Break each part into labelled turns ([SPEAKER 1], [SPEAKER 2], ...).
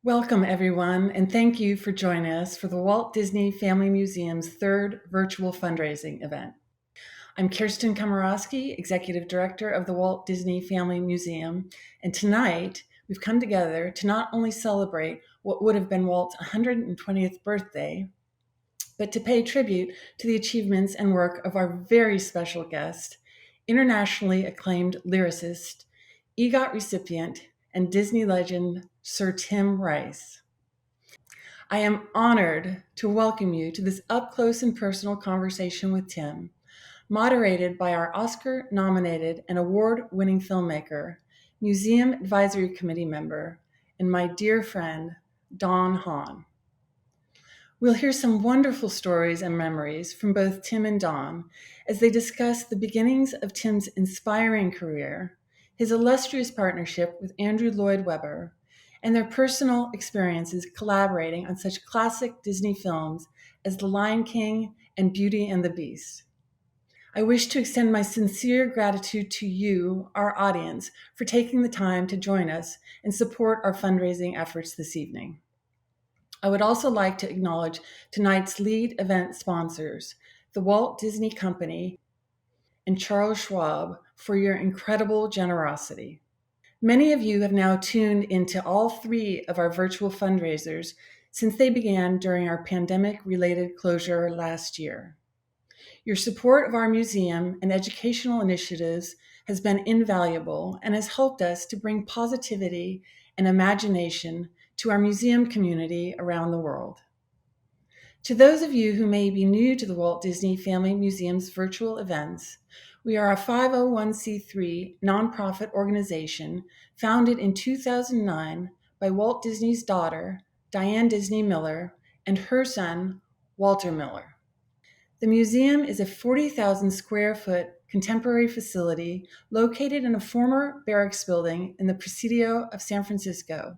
[SPEAKER 1] Welcome, everyone, and thank you for joining us for the Walt Disney Family Museum's third virtual fundraising event. I'm Kirsten Komorowski, Executive Director of the Walt Disney Family Museum, and tonight we've come together to not only celebrate what would have been Walt's 120th birthday, but to pay tribute to the achievements and work of our very special guest, internationally acclaimed lyricist, EGOT recipient, and Disney legend Sir Tim Rice. I am honored to welcome you to this up-close and personal conversation with Tim, moderated by our Oscar-nominated and award-winning filmmaker, Museum Advisory Committee member, and my dear friend, Don Hahn. We'll hear some wonderful stories and memories from both Tim and Don as they discuss the beginnings of Tim's inspiring career, his illustrious partnership with Andrew Lloyd Weber, and their personal experiences collaborating on such classic Disney films as The Lion King and Beauty and the Beast. I wish to extend my sincere gratitude to you, our audience, for taking the time to join us and support our fundraising efforts this evening. I would also like to acknowledge tonight's lead event sponsors, the Walt Disney Company and Charles Schwab, for your incredible generosity. Many of you have now tuned into all three of our virtual fundraisers since they began during our pandemic-related closure last year. Your support of our museum and educational initiatives has been invaluable and has helped us to bring positivity and imagination to our museum community around the world. To those of you who may be new to the Walt Disney Family Museum's virtual events, we are a 501c3 nonprofit organization founded in 2009 by Walt Disney's daughter, Diane Disney Miller, and her son, Walter Miller. The museum is a 40,000 square foot contemporary facility located in a former barracks building in the Presidio of San Francisco,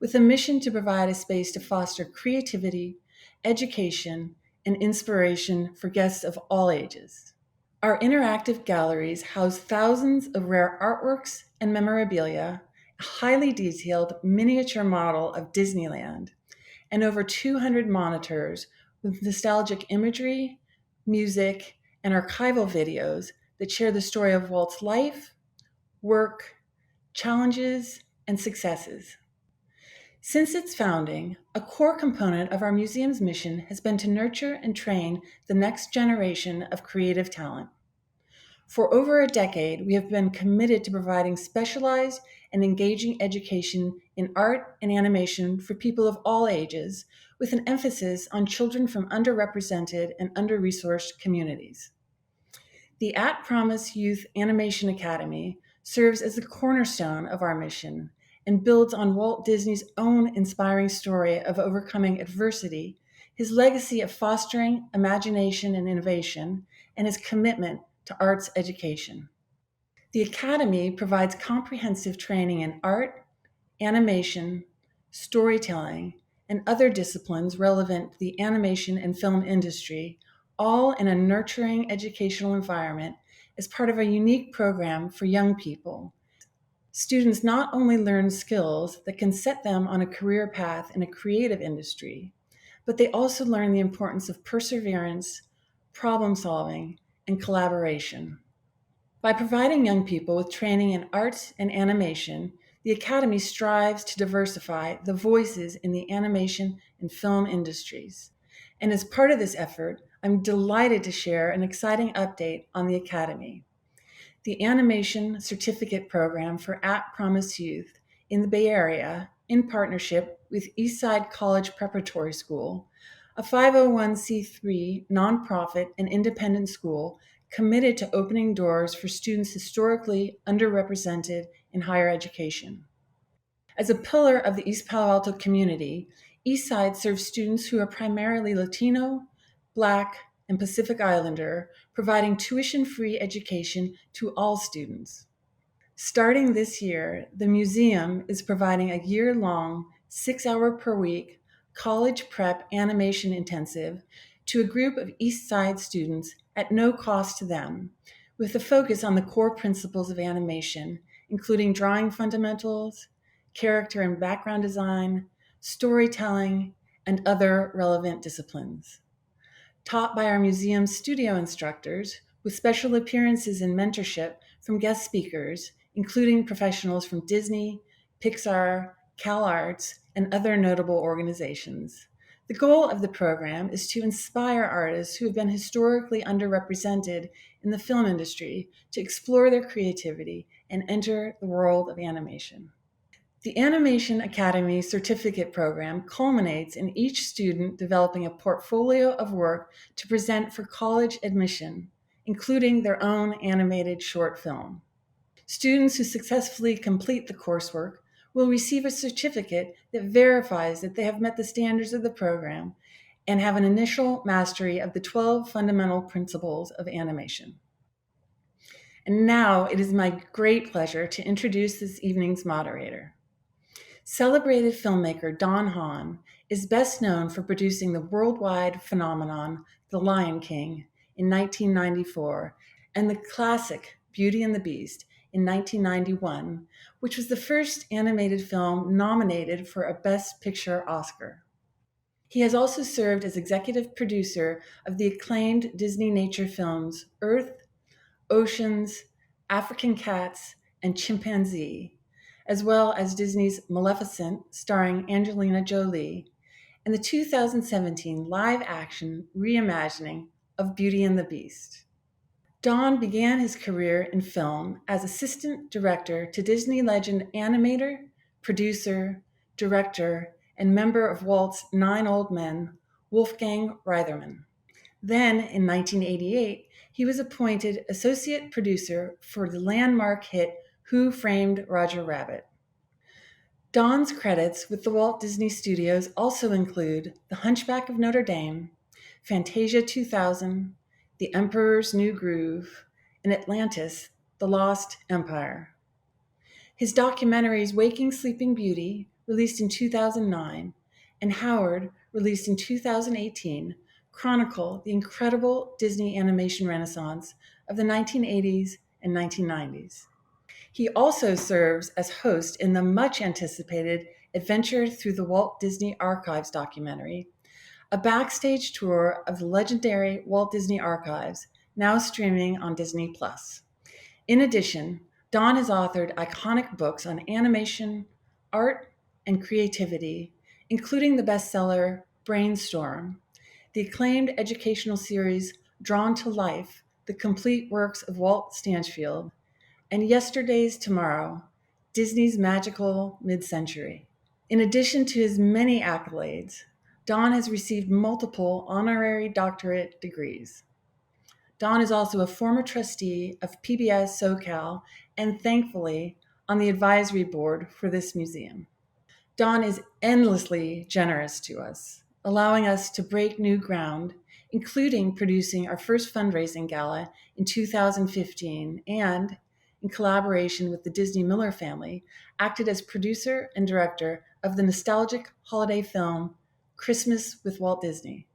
[SPEAKER 1] with a mission to provide a space to foster creativity, education, and inspiration for guests of all ages. Our interactive galleries house thousands of rare artworks and memorabilia, a highly detailed miniature model of Disneyland, and over 200 monitors with nostalgic imagery, music, and archival videos that share the story of Walt's life, work, challenges, and successes. Since its founding, a core component of our museum's mission has been to nurture and train the next generation of creative talent. For over a decade, we have been committed to providing specialized and engaging education in art and animation for people of all ages, with an emphasis on children from underrepresented and under-resourced communities. The At Promise Youth Animation Academy serves as the cornerstone of our mission and builds on Walt Disney's own inspiring story of overcoming adversity, his legacy of fostering imagination and innovation, and his commitment to arts education. The Academy provides comprehensive training in art, animation, storytelling, and other disciplines relevant to the animation and film industry, all in a nurturing educational environment as part of a unique program for young people. Students not only learn skills that can set them on a career path in a creative industry, but they also learn the importance of perseverance, problem solving, and collaboration. By providing young people with training in arts and animation, the Academy strives to diversify the voices in the animation and film industries. And as part of this effort, I'm delighted to share an exciting update on the Academy. The Animation Certificate Program for At Promise Youth in the Bay Area, in partnership with Eastside College Preparatory School, a 501c3 nonprofit and independent school committed to opening doors for students historically underrepresented in higher education. As a pillar of the East Palo Alto community, Eastside serves students who are primarily Latino, Black, and Pacific Islander, providing tuition-free education to all students. Starting this year, the museum is providing a year-long, 6-hour per week college prep animation intensive to a group of East Side students at no cost to them, with a focus on the core principles of animation, including drawing fundamentals, character and background design, storytelling, and other relevant disciplines. Taught by our museum studio instructors, with special appearances and mentorship from guest speakers, including professionals from Disney, Pixar, CalArts, and other notable organizations. The goal of the program is to inspire artists who have been historically underrepresented in the film industry to explore their creativity and enter the world of animation. The Animation Academy Certificate Program culminates in each student developing a portfolio of work to present for college admission, including their own animated short film. Students who successfully complete the coursework will receive a certificate that verifies that they have met the standards of the program and have an initial mastery of the 12 fundamental principles of animation. And now it is my great pleasure to introduce this evening's moderator. Celebrated filmmaker Don Hahn is best known for producing the worldwide phenomenon The Lion King in 1994 and the classic Beauty and the Beast in 1991, which was the first animated film nominated for a Best Picture Oscar. He has also served as executive producer of the acclaimed Disney nature films Earth, Oceans, African Cats, and Chimpanzee, as well as Disney's Maleficent, starring Angelina Jolie, and the 2017 live-action reimagining of Beauty and the Beast. Don began his career in film as assistant director to Disney legend animator, producer, director, and member of Walt's Nine Old Men, Wolfgang Reitherman. Then, in 1988, he was appointed associate producer for the landmark hit Who Framed Roger Rabbit. Don's credits with the Walt Disney Studios also include The Hunchback of Notre Dame, Fantasia 2000, The Emperor's New Groove, and Atlantis, The Lost Empire. His documentaries Waking Sleeping Beauty, released in 2009, and Howard, released in 2018, chronicle the incredible Disney animation renaissance of the 1980s and 1990s. He also serves as host in the much-anticipated Adventure Through the Walt Disney Archives documentary, a backstage tour of the legendary Walt Disney Archives, now streaming on Disney+. In addition, Don has authored iconic books on animation, art, and creativity, including the bestseller Brainstorm, the acclaimed educational series Drawn to Life, the complete works of Walt Stanchfield, and Yesterday's Tomorrow, Disney's Magical Mid-Century. In addition to his many accolades, Don has received multiple honorary doctorate degrees. Don is also a former trustee of PBS SoCal and, thankfully, on the advisory board for this museum. Don is endlessly generous to us, allowing us to break new ground, including producing our first fundraising gala in 2015 and, in collaboration with the Disney Miller family, acted as producer and director of the nostalgic holiday film Christmas with Walt Disney.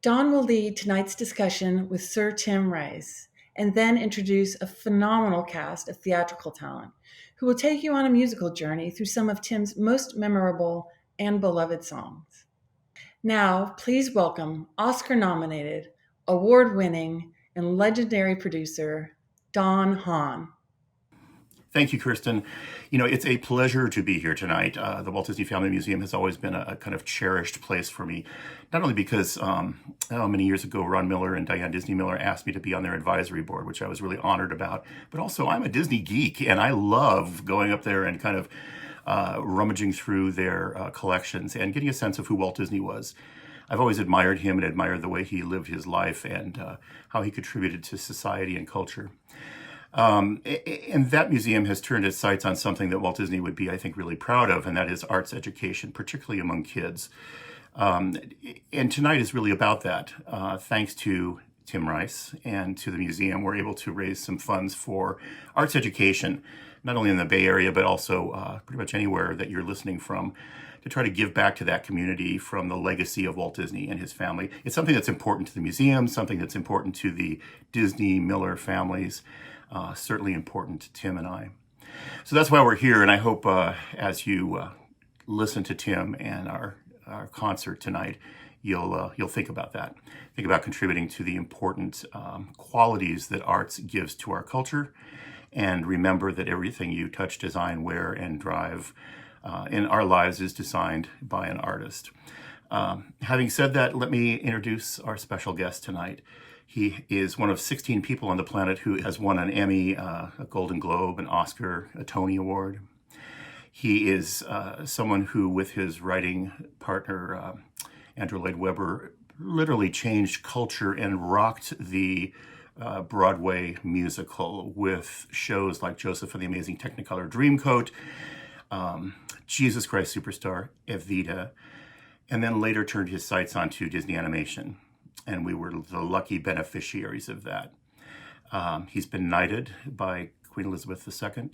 [SPEAKER 1] Don will lead tonight's discussion with Sir Tim Rice and then introduce a phenomenal cast of theatrical talent who will take you on a musical journey through some of Tim's most memorable and beloved songs. Now, please welcome Oscar-nominated, award-winning, and legendary producer, Don Hahn.
[SPEAKER 2] Thank you, Kirsten. You know, it's a pleasure to be here tonight. The Walt Disney Family Museum has always been a kind of cherished place for me, not only because many years ago, Ron Miller and Diane Disney Miller asked me to be on their advisory board, which I was really honored about, but also I'm a Disney geek, and I love going up there and kind of rummaging through their collections and getting a sense of who Walt Disney was. I've always admired him and admired the way he lived his life and how he contributed to society and culture. And that museum has turned its sights on something that Walt Disney would be, I think, really proud of, and that is arts education, particularly among kids. And tonight is really about that. Thanks to Tim Rice and to the museum, we're able to raise some funds for arts education, not only in the Bay Area, but also pretty much anywhere that you're listening from, to try to give back to that community from the legacy of Walt Disney and his family. It's something that's important to the museum, something that's important to the Disney Miller families, certainly important to Tim and I. So that's why we're here, and I hope as you listen to Tim and our concert tonight, you'll think about that. Think about contributing to the important qualities that arts gives to our culture, and remember that everything you touch, design, wear, and drive in our lives is designed by an artist. Having said that, let me introduce our special guest tonight. He is one of 16 people on the planet who has won an Emmy, a Golden Globe, an Oscar, a Tony Award. He is someone who, with his writing partner, Andrew Lloyd Weber, literally changed culture and rocked the Broadway musical with shows like Joseph and the Amazing Technicolor Dreamcoat, Jesus Christ Superstar, Evita, and then later turned his sights onto Disney animation. And we were the lucky beneficiaries of that. He's been knighted by Queen Elizabeth II,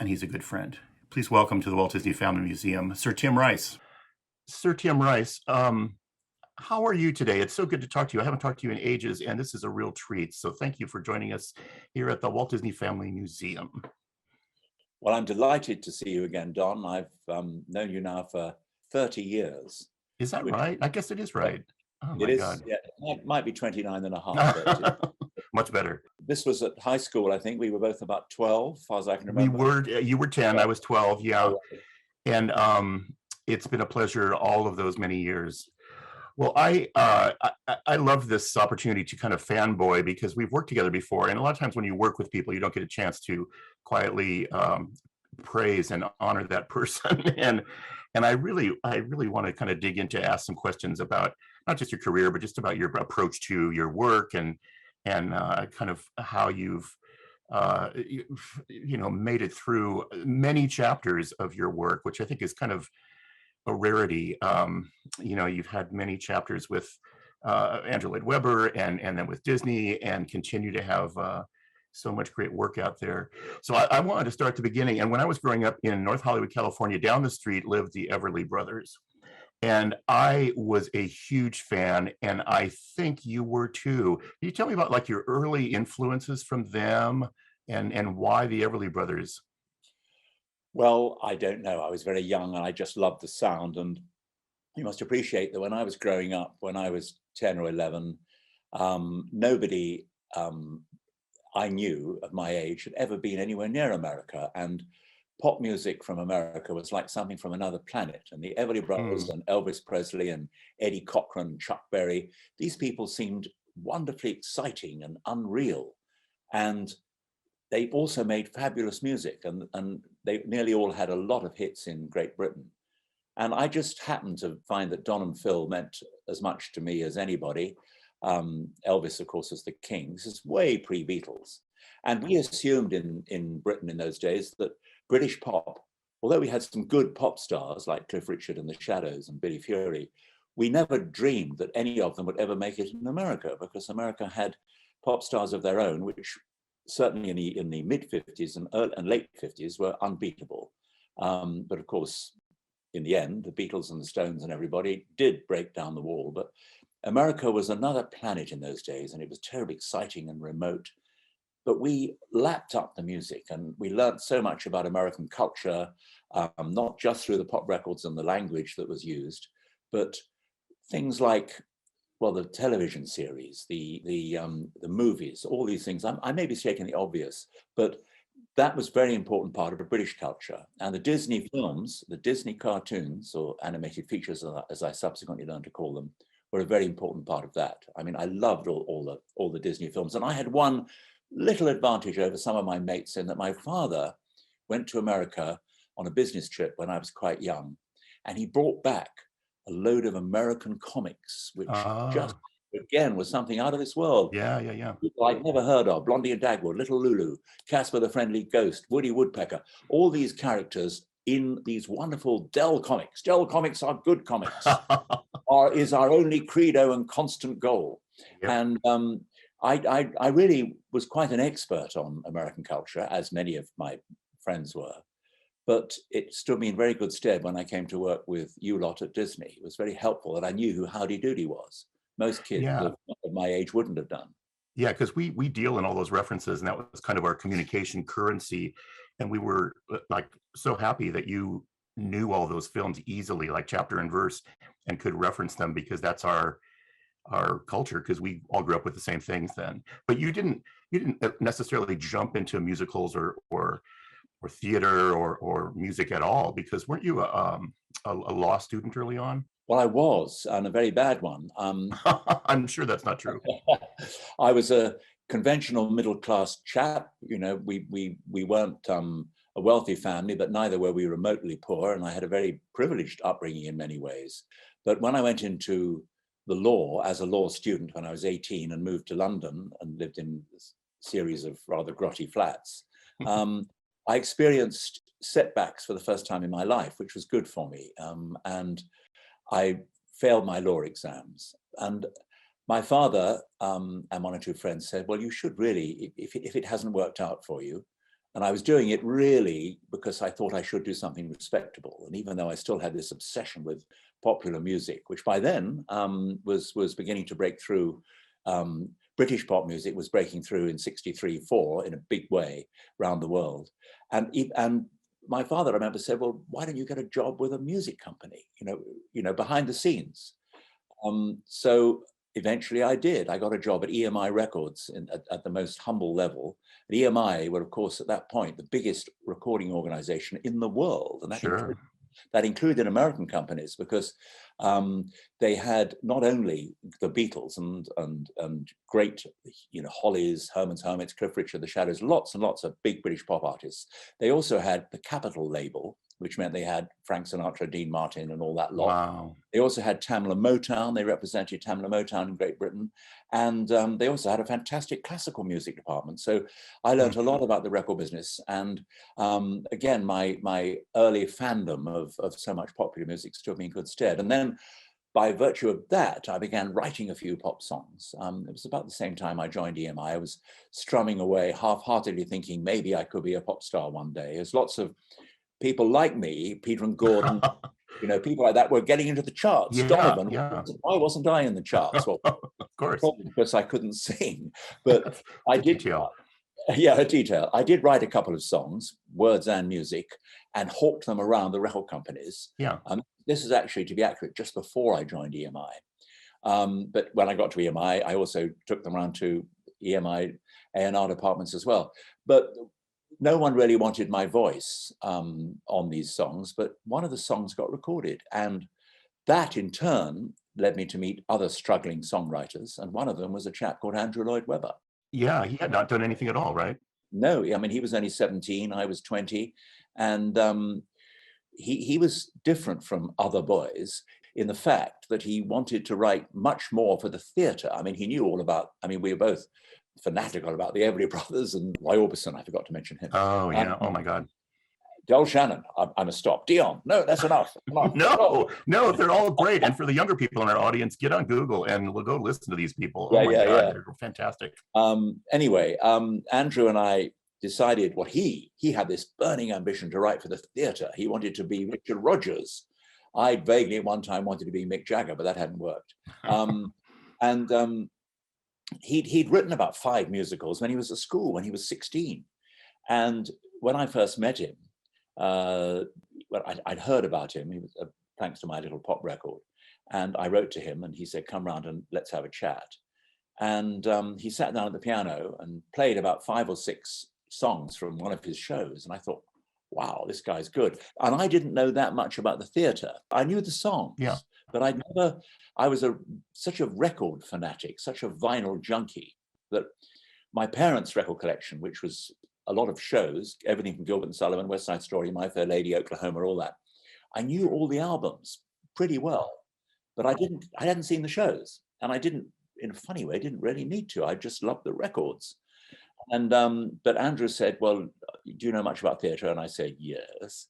[SPEAKER 2] and he's a good friend. Please welcome to the Walt Disney Family Museum, Sir Tim Rice. Sir Tim Rice, how are you today? It's so good to talk to you. I haven't talked to you in ages, and this is a real treat. So thank you for joining us here at the Walt Disney Family Museum.
[SPEAKER 3] Well, I'm delighted to see you again, Don. I've known you now for 30 years.
[SPEAKER 2] Is that right? I guess it is right. Oh my God.
[SPEAKER 3] Yeah, it might be 29 and a half. But
[SPEAKER 2] much better.
[SPEAKER 3] This was at high school, I think. We were both about 12, as far as I can remember.
[SPEAKER 2] You were 10, I was 12, yeah. And it's been a pleasure all of those many years. Well, I love this opportunity to kind of fanboy because we've worked together before. And a lot of times when you work with people, you don't get a chance to quietly praise and honor that person. And I really want to kind of dig into, ask some questions about not just your career, but just about your approach to your work and kind of how you've made it through many chapters of your work, which I think is kind of a rarity. You've had many chapters with Andrew Lloyd Weber and then with Disney, and continue to have so much great work out there. So I wanted to start at the beginning. And when I was growing up in North Hollywood, California, down the street lived the Everly Brothers. And I was a huge fan, and I think you were too. Can you tell me about like your early influences from them and why the Everly Brothers?
[SPEAKER 3] Well, I don't know. I was very young and I just loved the sound. And you must appreciate that when I was growing up, when I was 10 or 11, nobody I knew of my age had ever been anywhere near America. And pop music from America was like something from another planet. And the Everly Brothers and Elvis Presley and Eddie Cochran and Chuck Berry, these people seemed wonderfully exciting and unreal. And they also made fabulous music, and they nearly all had a lot of hits in Great Britain. And I just happened to find that Don and Phil meant as much to me as anybody. Elvis, of course, was the king. This is way pre-Beatles. And we assumed in Britain in those days that British pop, although we had some good pop stars like Cliff Richard and the Shadows and Billy Fury, we never dreamed that any of them would ever make it in America, because America had pop stars of their own, which certainly in the mid-50s and late 50s were unbeatable. But of course, in the end, the Beatles and the Stones and everybody did break down the wall. But America was another planet in those days, and it was terribly exciting and remote. But we lapped up the music, and we learned so much about American culture, not just through the pop records and the language that was used, but things like, well, the television series, the movies, all these things. I may be stating the obvious, but that was a very important part of the British culture. And the Disney films, the Disney cartoons, or animated features, as I subsequently learned to call them, were a very important part of that. I mean, I loved all the Disney films. And I had one little advantage over some of my mates in that my father went to America on a business trip when I was quite young. And he brought back a load of American comics, which just, again, was something out of this world.
[SPEAKER 2] Yeah.
[SPEAKER 3] People I'd never heard of: Blondie and Dagwood, Little Lulu, Casper the Friendly Ghost, Woody Woodpecker, all these characters in these wonderful Dell comics. Dell comics are good comics, is our only credo and constant goal. Yep. And I really was quite an expert on American culture, as many of my friends were. But it stood me in very good stead when I came to work with you lot at Disney. It was very helpful that I knew who Howdy Doody was. Most kids of my age wouldn't have done.
[SPEAKER 2] Yeah, because we deal in all those references, and that was kind of our communication currency. And we were like so happy that you knew all those films easily, like chapter and verse, and could reference them because that's our culture, because we all grew up with the same things then. But you didn't necessarily jump into musicals or theater or music at all, because weren't you a law student early on?
[SPEAKER 3] Well, I was, and a very bad one.
[SPEAKER 2] I'm sure that's not true.
[SPEAKER 3] I was a conventional middle-class chap. You know, we weren't a wealthy family, but neither were we remotely poor. And I had a very privileged upbringing in many ways. But when I went into the law as a law student when I was 18 and moved to London and lived in a series of rather grotty flats, I experienced setbacks for the first time in my life, which was good for me. And I failed my law exams. And my father and one or two friends said, well, you should really, if it hasn't worked out for you. And I was doing it really because I thought I should do something respectable. And even though I still had this obsession with popular music, which by then was beginning to break through, British pop music was breaking through in 63-4 in a big way around the world. And my father, I remember, said, well, why don't you get a job with a music company, behind the scenes? So eventually I did. I got a job at EMI Records at the most humble level. And EMI were, of course, at that point, the biggest recording organization in the world. And that included American companies, because they had not only the Beatles and great, Hollies, Herman's Hermits, Cliff Richard, The Shadows, lots and lots of big British pop artists. They also had the Capitol label, which meant they had Frank Sinatra, Dean Martin, and all that lot.
[SPEAKER 2] Wow.
[SPEAKER 3] They also had Tamla Motown. They represented Tamla Motown in Great Britain. And they also had a fantastic classical music department. So I learned a lot about the record business. And again, my early fandom of so much popular music stood me in good stead. And then by virtue of that, I began writing a few pop songs. It was about the same time I joined EMI. I was strumming away half-heartedly thinking maybe I could be a pop star one day. There's lots of people like me, Peter and Gordon, people like that were getting into the charts.
[SPEAKER 2] Yeah,
[SPEAKER 3] Donovan,
[SPEAKER 2] yeah.
[SPEAKER 3] why wasn't I in the charts? Well,
[SPEAKER 2] Of course.
[SPEAKER 3] probably because I couldn't sing, but I did.
[SPEAKER 2] Detail.
[SPEAKER 3] Yeah, a detail. I did write a couple of songs, words and music, and hawked them around the record companies.
[SPEAKER 2] Yeah.
[SPEAKER 3] This is actually, to be accurate, just before I joined EMI. But when I got to EMI, I also took them around to EMI A&R departments as well. But no one really wanted my voice on these songs, but one of the songs got recorded. And that in turn led me to meet other struggling songwriters. And one of them was a chap called Andrew Lloyd Weber.
[SPEAKER 2] Yeah, he had not done anything at all, right?
[SPEAKER 3] No, I mean, he was only 17, I was 20. And he was different from other boys in the fact that he wanted to write much more for the theatre. I mean, he knew all about, we were both fanatical about the Everly Brothers and Roy Orbison. I forgot to mention him.
[SPEAKER 2] Oh, yeah. Oh, my God.
[SPEAKER 3] Del Shannon, I must stop. Dion, no, that's enough.
[SPEAKER 2] No, they're all great. And for the younger people in our audience, get on Google and we'll go listen to these people. Oh, my God, they're fantastic.
[SPEAKER 3] Anyway, Andrew and I decided, well, he had this burning ambition to write for the theatre. He wanted to be Richard Rodgers. I vaguely at one time wanted to be Mick Jagger, but that hadn't worked. He'd written about 5 musicals when he was at school, when he was 16. And when I first met him, I'd heard about him. He was, thanks to my little pop record. And I wrote to him and he said, come round and let's have a chat. And he sat down at the piano and played about 5 or 6 songs from one of his shows. And I thought, wow, this guy's good. And I didn't know that much about the theatre. I knew the songs, but I was such a record fanatic, such a vinyl junkie, that my parents' record collection, which was a lot of shows, everything from Gilbert and Sullivan, West Side Story, My Fair Lady, Oklahoma, all that, I knew all the albums pretty well, but I hadn't seen the shows. And I didn't, in a funny way, didn't really need to. I just loved the records. And but Andrew said, well, do you know much about theatre? And I said, yes.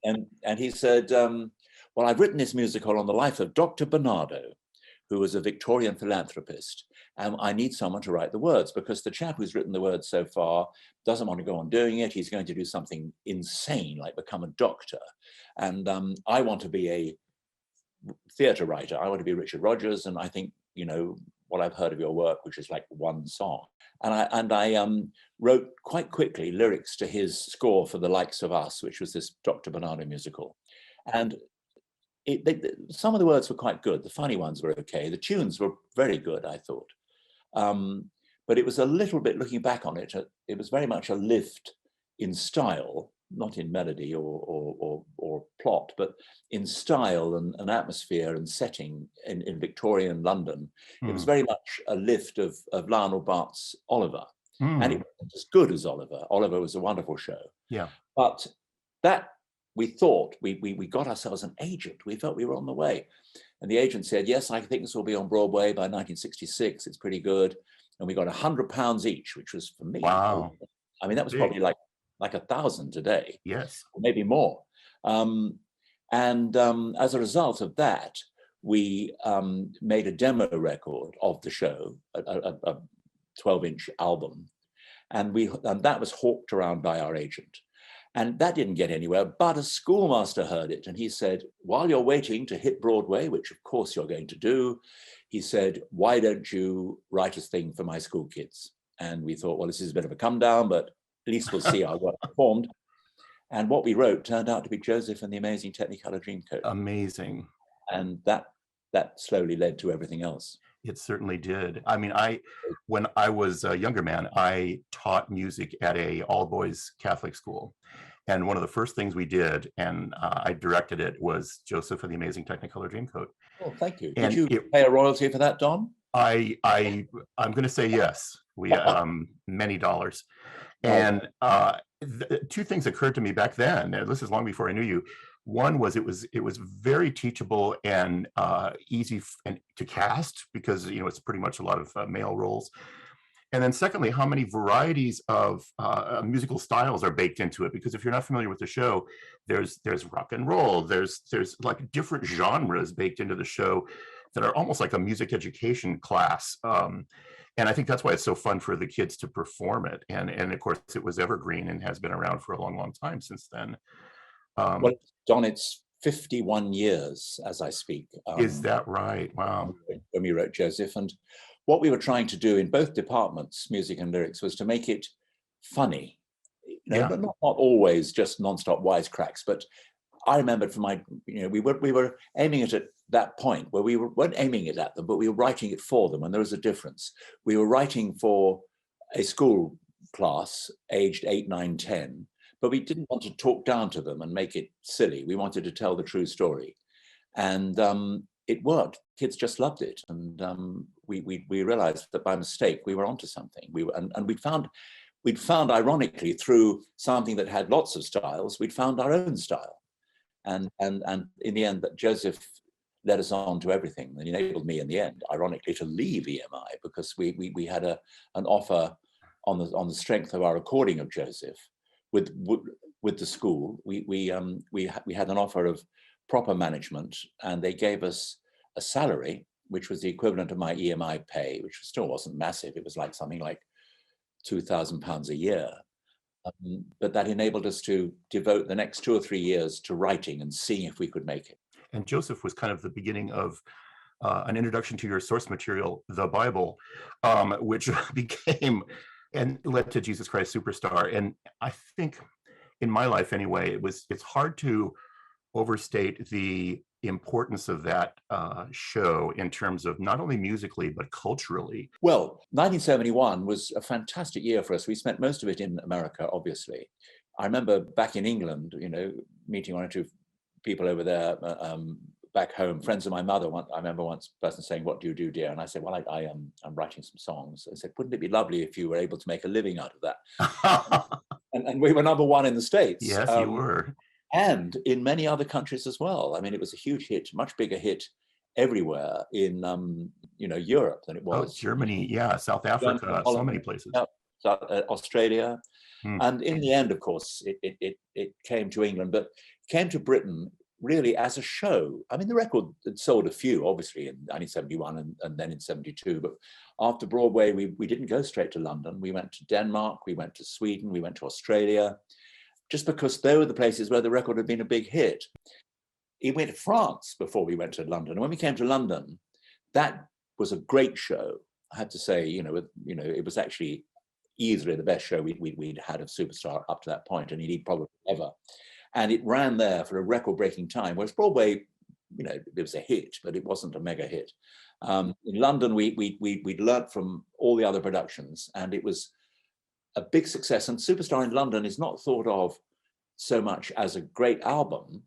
[SPEAKER 3] and he said, well, I've written this musical on the life of Dr. Bernardo, who was a Victorian philanthropist. And I need someone to write the words, because the chap who's written the words so far doesn't want to go on doing it. He's going to do something insane, like become a doctor. And I want to be a theatre writer. I want to be Richard Rodgers. And I think, what I've heard of your work, which is like one song. And I wrote quite quickly lyrics to his score for The Likes of Us, which was this Dr. Bernardo musical. And some of the words were quite good. The funny ones were okay. The tunes were very good, I thought. But it was a little bit, looking back on it, it was very much a lift in style, not in melody or plot, but in style and atmosphere and setting in Victorian London. It was very much a lift of Lionel Bart's Oliver. And it wasn't as good as Oliver. Oliver was a wonderful show.
[SPEAKER 2] Yeah.
[SPEAKER 3] But that, we thought, we got ourselves an agent. We felt we were on the way. And the agent said, yes, I think this will be on Broadway by 1966. It's pretty good. And we got £100 each, which was, for me,
[SPEAKER 2] wow.
[SPEAKER 3] I mean, that was probably like 1,000 today.
[SPEAKER 2] Yes.
[SPEAKER 3] Or maybe more. And as a result of that, we made a demo record of the show, a 12-inch album. And that was hawked around by our agent. And that didn't get anywhere, but a schoolmaster heard it. And he said, while you're waiting to hit Broadway, which of course you're going to do, he said, why don't you write a thing for my school kids? And we thought, well, this is a bit of a come down, but at least we'll see our work performed. And what we wrote turned out to be Joseph and the Amazing Technicolor Dreamcoat.
[SPEAKER 2] Amazing.
[SPEAKER 3] And that slowly led to everything else.
[SPEAKER 2] It certainly did. I mean, when I was a younger man, I taught music at a all-boys Catholic school. And one of the first things we did, and I directed it, was Joseph and the Amazing Technicolor Dreamcoat.
[SPEAKER 3] Oh, thank you.
[SPEAKER 2] And
[SPEAKER 3] did you pay a royalty for that, Don?
[SPEAKER 2] I'm going to say yes. We many dollars. And two things occurred to me back then. This is long before I knew you. One was it was very teachable and easy to cast, because it's pretty much a lot of male roles. And then secondly, how many varieties of musical styles are baked into it? Because if you're not familiar with the show, there's rock and roll, there's like different genres baked into the show that are almost like a music education class. And I think that's why it's so fun for the kids to perform it. And of course, it was evergreen and has been around for a long, long time since then.
[SPEAKER 3] Well, Don, it's 51 years as I speak.
[SPEAKER 2] Is that right? Wow.
[SPEAKER 3] When we wrote Joseph. And what we were trying to do in both departments, music and lyrics, was to make it funny. But not always just nonstop wisecracks. But I remembered from we were aiming it at that point where we weren't aiming it at them, but we were writing it for them. And there was a difference. We were writing for a school class aged 8, 9, 10. But we didn't want to talk down to them and make it silly. We wanted to tell the true story. And it worked. Kids just loved it. And we realized that by mistake, we were onto something. We'd found, ironically, through something that had lots of styles, we'd found our own style. And in the end, that Joseph led us on to everything and enabled me in the end, ironically, to leave EMI, because we had an offer on the strength of our recording of Joseph. With the school, we had an offer of proper management, and they gave us a salary which was the equivalent of my EMI pay, which still wasn't massive. It was like something like £2,000 a year, but that enabled us to devote the next 2 or 3 years to writing and seeing if we could make it.
[SPEAKER 2] And Joseph was kind of the beginning of an introduction to your source material, the Bible, which became and led to Jesus Christ Superstar. And I think in my life anyway, it's hard to overstate the importance of that show in terms of not only musically, but culturally.
[SPEAKER 3] Well, 1971 was a fantastic year for us. We spent most of it in America, obviously. I remember back in England, meeting 1 or 2 people over there back home, friends of my mother. I remember once a person saying, "What do you do, dear?" And I said, "Well, I'm writing some songs." I said, "Wouldn't it be lovely if you were able to make a living out of that?" and we were #1 in the States.
[SPEAKER 2] Yes, you were.
[SPEAKER 3] And in many other countries as well. I mean, it was a huge hit, much bigger hit everywhere in Europe than it was.
[SPEAKER 2] Germany, yeah, South Africa, Holland, so many places.
[SPEAKER 3] Australia. And in the end, of course, it came to England, but came to Britain really as a show. I mean, the record had sold a few, obviously, in 1971 and then in 72. But after Broadway, we didn't go straight to London. We went to Denmark, we went to Sweden, we went to Australia, just because they were the places where the record had been a big hit. It went to France before we went to London. And when we came to London, that was a great show. I have to say, it was actually easily the best show we'd had of Superstar up to that point, and indeed probably ever. And it ran there for a record-breaking time, whereas Broadway, it was a hit, but it wasn't a mega hit. In London, we'd learnt from all the other productions, and it was a big success. And Superstar in London is not thought of so much as a great album,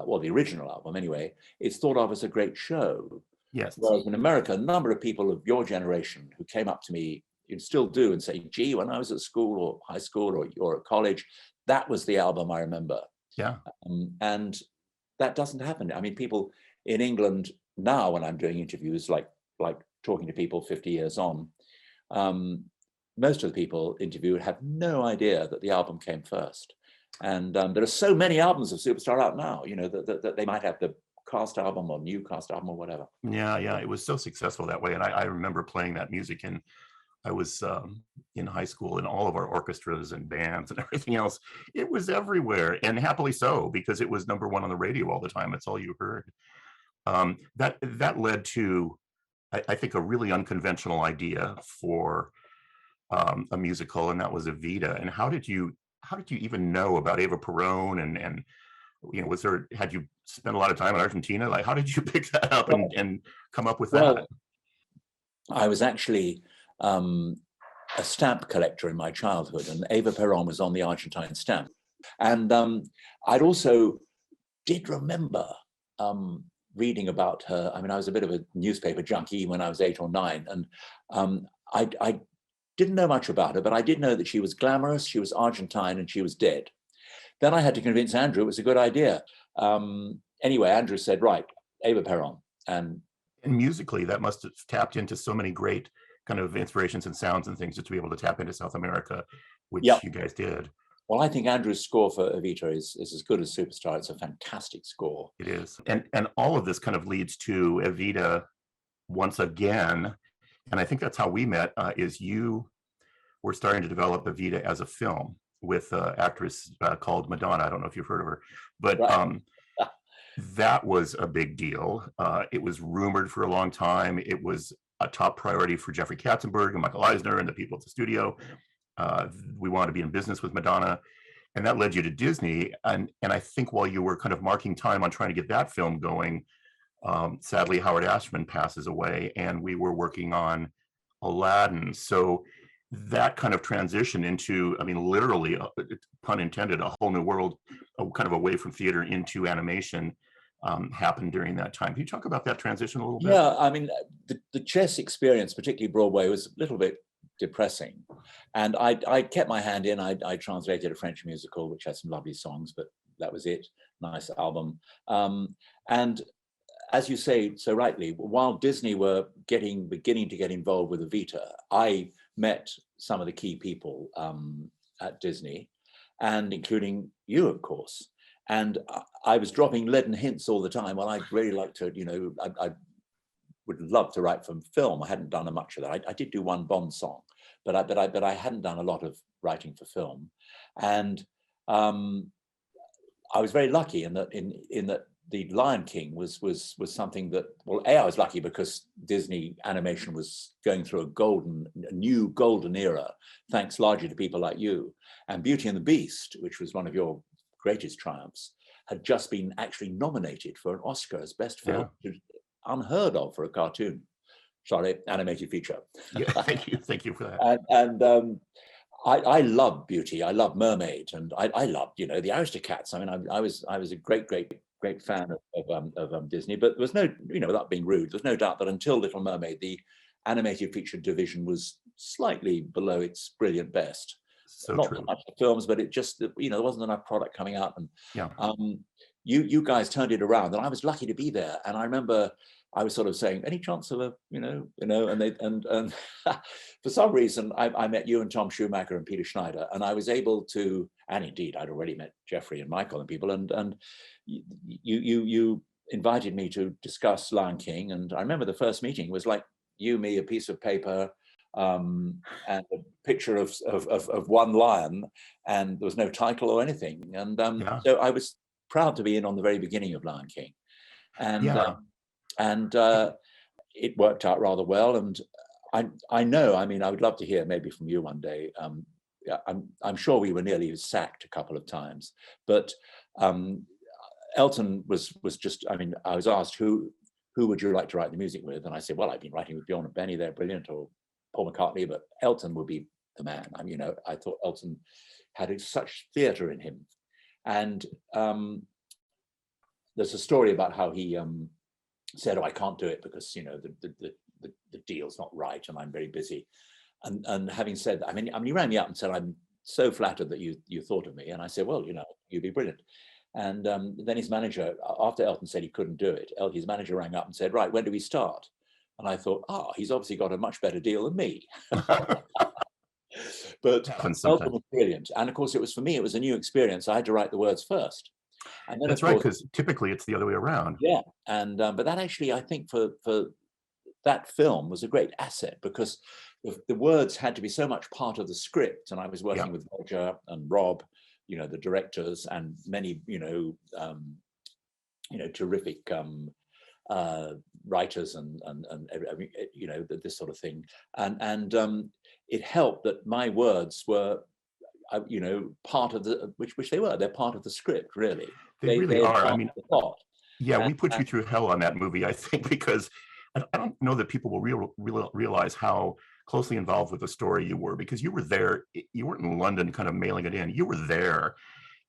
[SPEAKER 3] well, the original album anyway. It's thought of as a great show.
[SPEAKER 2] Yes.
[SPEAKER 3] Whereas in America, a number of people of your generation who came up to me, you still do, and say, gee, when I was at school or high school or at college, that was the album I remember.
[SPEAKER 2] Yeah.
[SPEAKER 3] And that doesn't happen. I mean, people in England now, when I'm doing interviews, like talking to people 50 years on, most of the people interviewed have no idea that the album came first. And there are so many albums of Superstar out now, that they might have the cast album or new cast album or whatever.
[SPEAKER 2] Yeah. It was so successful that way. And I remember playing that music, and I was in high school, and all of our orchestras and bands and everything else, it was everywhere, and happily so, because it was number one on the radio all the time. It's all you heard. That led to, I think, a really unconventional idea for a musical, and that was Evita. And how did you even know about Eva Perón, and had you spent a lot of time in Argentina? Like, how did you pick that up and come up with that?
[SPEAKER 3] I was actually a stamp collector in my childhood, and Eva Perón was on the Argentine stamp. And I'd also did remember reading about her. I mean, I was a bit of a newspaper junkie when I was 8 or 9, and I didn't know much about her, but I did know that she was glamorous, she was Argentine, and she was dead. Then I had to convince Andrew it was a good idea. Anyway, Andrew said, right, Eva Perón. And
[SPEAKER 2] musically, that must have tapped into so many great kind of inspirations and sounds and things, just to be able to tap into South America, which you guys did.
[SPEAKER 3] Well, I think Andrew's score for Evita is as good as Superstar. It's a fantastic score.
[SPEAKER 2] It is. And all of this kind of leads to Evita once again. And I think that's how we met, is you were starting to develop Evita as a film with an actress called Madonna. I don't know if you've heard of her, but right. That was a big deal. It was rumored for a long time. It was a top priority for Jeffrey Katzenberg and Michael Eisner and the people at the studio. We wanted to be in business with Madonna, and that led you to Disney. And I think while you were kind of marking time on trying to get that film going, sadly, Howard Ashman passes away, and we were working on Aladdin. So that kind of transition into, I mean, literally, pun intended, a whole new world, kind of away from theater into animation, happened during that time. Can you talk about that transition a little bit?
[SPEAKER 3] Yeah, I mean, the chess experience, particularly Broadway, was a little bit depressing. And I kept my hand in. I translated a French musical, which had some lovely songs, but that was it. Nice album. And as you say so rightly, while Disney were beginning to get involved with Evita, I met some of the key people at Disney, and including you, of course. And I was dropping leaden hints all the time. Well, I'd really like to, I would love to write for film. I hadn't done much of that. I did do one Bond song, but I hadn't done a lot of writing for film. And I was very lucky in that the Lion King was something that, well, I was lucky because Disney animation was going through a new golden era, thanks largely to people like you. And Beauty and the Beast, which was one of your greatest triumphs, had just been actually nominated for an Oscar as best film, unheard of for a cartoon. Sorry, animated feature.
[SPEAKER 2] Yeah, thank you for that.
[SPEAKER 3] And I love Beauty. I love Mermaid, and I loved, the Aristocats. I mean, I was a great fan of Disney, but there was no, without being rude, there's no doubt that until Little Mermaid, the animated feature division was slightly below its brilliant best.
[SPEAKER 2] So
[SPEAKER 3] not
[SPEAKER 2] true.
[SPEAKER 3] so much the films, but it just, there wasn't enough product coming up, and you guys turned it around, and I was lucky to be there. And I remember I was sort of saying, any chance of a, and for some reason I met you and Tom Schumacher and Peter Schneider, and I was able to, and indeed I'd already met Jeffrey and Michael and people, and you invited me to discuss Lion King. And I remember the first meeting was like you, me, a piece of paper, and a picture of one lion, and there was no title or anything. And so I was proud to be in on the very beginning of Lion King. And it worked out rather well. And I know, I mean, I would love to hear maybe from you one day. Yeah, I'm sure we were nearly sacked a couple of times, but Elton was just, I mean, I was asked who would you like to write the music with? And I said, well, I've been writing with Bjorn and Benny, they're brilliant, or Paul McCartney, but Elton would be the man. I mean, you know, I thought Elton had such theatre in him. And there's a story about how he said, oh, I can't do it because, you know, the deal's not right and I'm very busy. And having said that, I mean, he rang me up and said, I'm so flattered that you thought of me. And I said, well, you know, you'd be brilliant. And then his manager, after Elton said he couldn't do it, his manager rang up and said, right, when do we start? And I thought, he's obviously got a much better deal than me. But Elton was brilliant. And of course, it was, for me, it was a new experience. I had to write the words first. And then,
[SPEAKER 2] that's right, because typically it's the other way around.
[SPEAKER 3] Yeah. And but that actually, I think for that film was a great asset, because the words had to be so much part of the script. And I was working with Roger and Rob, you know, the directors, and many, you know, terrific writers and you know, this sort of thing. And it helped that my words were, you know, part of the, which they were. They're part of the script, really.
[SPEAKER 2] They really are. I mean,
[SPEAKER 3] yeah,
[SPEAKER 2] we put you through hell on that movie, I think, because I don't know that people will realize how closely involved with the story you were, because you were there. You weren't in London kind of mailing it in. You were there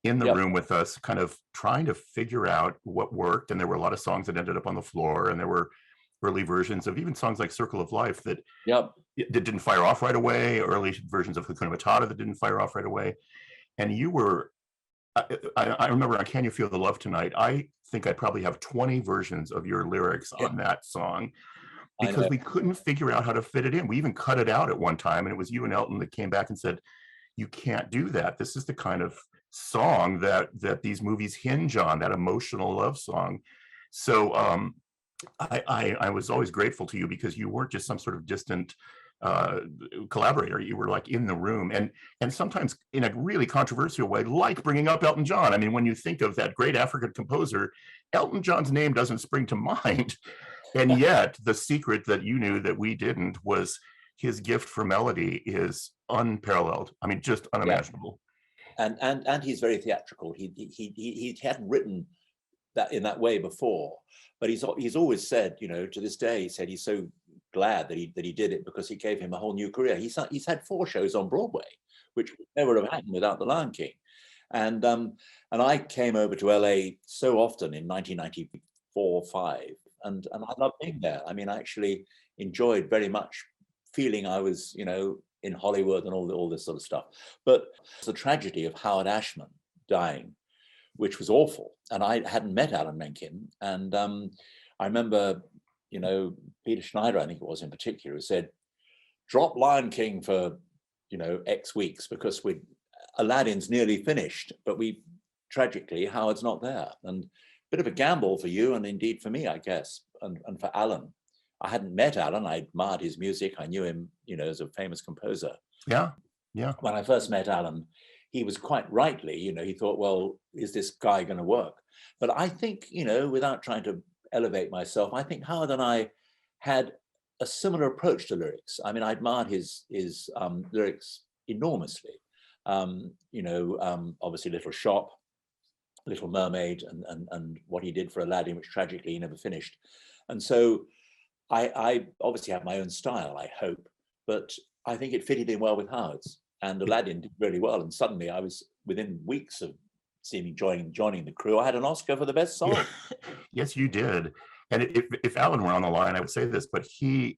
[SPEAKER 2] in the room with us, kind of trying to figure out what worked. And there were a lot of songs that ended up on the floor, and there were early versions of even songs like Circle of Life that didn't fire off right away, early versions of Hakuna Matata that didn't fire off right away. And you were, I remember on Can You Feel the Love Tonight, I think I probably have 20 versions of your lyrics on that song, because we couldn't figure out how to fit it in. We even cut it out at one time, and it was you and Elton that came back and said, you can't do that. This is the kind of song that these movies hinge on, that emotional love song. So I was always grateful to you, because you weren't just some sort of distant collaborator. You were like in the room, and sometimes in a really controversial way, like bringing up Elton John. I mean, when you think of that great African composer, Elton John's name doesn't spring to mind. And yet the secret that you knew that we didn't was his gift for melody is unparalleled. I mean, just unimaginable.
[SPEAKER 3] And he's very theatrical. He hadn't written that in that way before, but he's always said, you know, to this day, he said he's so glad that he did it, because it gave him a whole new career. He's had 4 shows on Broadway, which would never have happened without The Lion King. And I came over to LA so often in 1994-5, and I loved being there. I mean, I actually enjoyed very much feeling I was, you know, in Hollywood and all this sort of stuff. But the tragedy of Howard Ashman dying, which was awful, and I hadn't met Alan Menken, and I remember, you know, Peter Schneider, I think it was in particular, who said, drop Lion King for, you know, X weeks, because Aladdin's nearly finished, but tragically, Howard's not there. And a bit of a gamble for you, and indeed for me, I guess, and for Alan. I hadn't met Alan. I admired his music. I knew him, you know, as a famous composer.
[SPEAKER 2] Yeah.
[SPEAKER 3] When I first met Alan, he was quite rightly, you know, he thought, well, is this guy going to work? But I think, you know, without trying to elevate myself, I think Howard and I had a similar approach to lyrics. I mean, I admired his lyrics enormously. You know, obviously Little Shop, Little Mermaid, and what he did for Aladdin, which tragically he never finished. And so I obviously have my own style, I hope, but I think it fitted in well with Howard's. And Aladdin did really well. And suddenly I was, within weeks of seeming joining the crew, I had an Oscar for the best song.
[SPEAKER 2] Yes, you did. And if Alan were on the line, I would say this, but he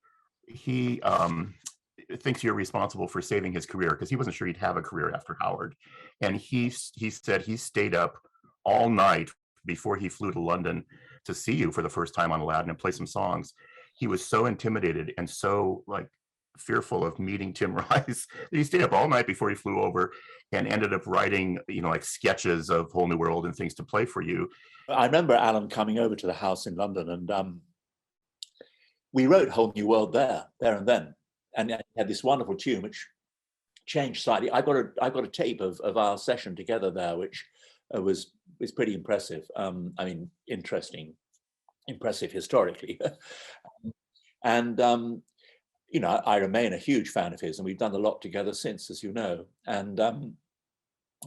[SPEAKER 2] thinks you're responsible for saving his career, because he wasn't sure he'd have a career after Howard. And he said he stayed up all night before he flew to London to see you for the first time on Aladdin and play some songs. He was so intimidated and so like fearful of meeting Tim Rice that he stayed up all night before he flew over and ended up writing, you know, like sketches of Whole New World and things to play for you.
[SPEAKER 3] I remember Alan coming over to the house in London, and we wrote Whole New World there and then, and it had this wonderful tune which changed slightly. I got a tape of our session together there, which was pretty impressive. I mean, impressive historically. And I remain a huge fan of his, and we've done a lot together since, as you know. And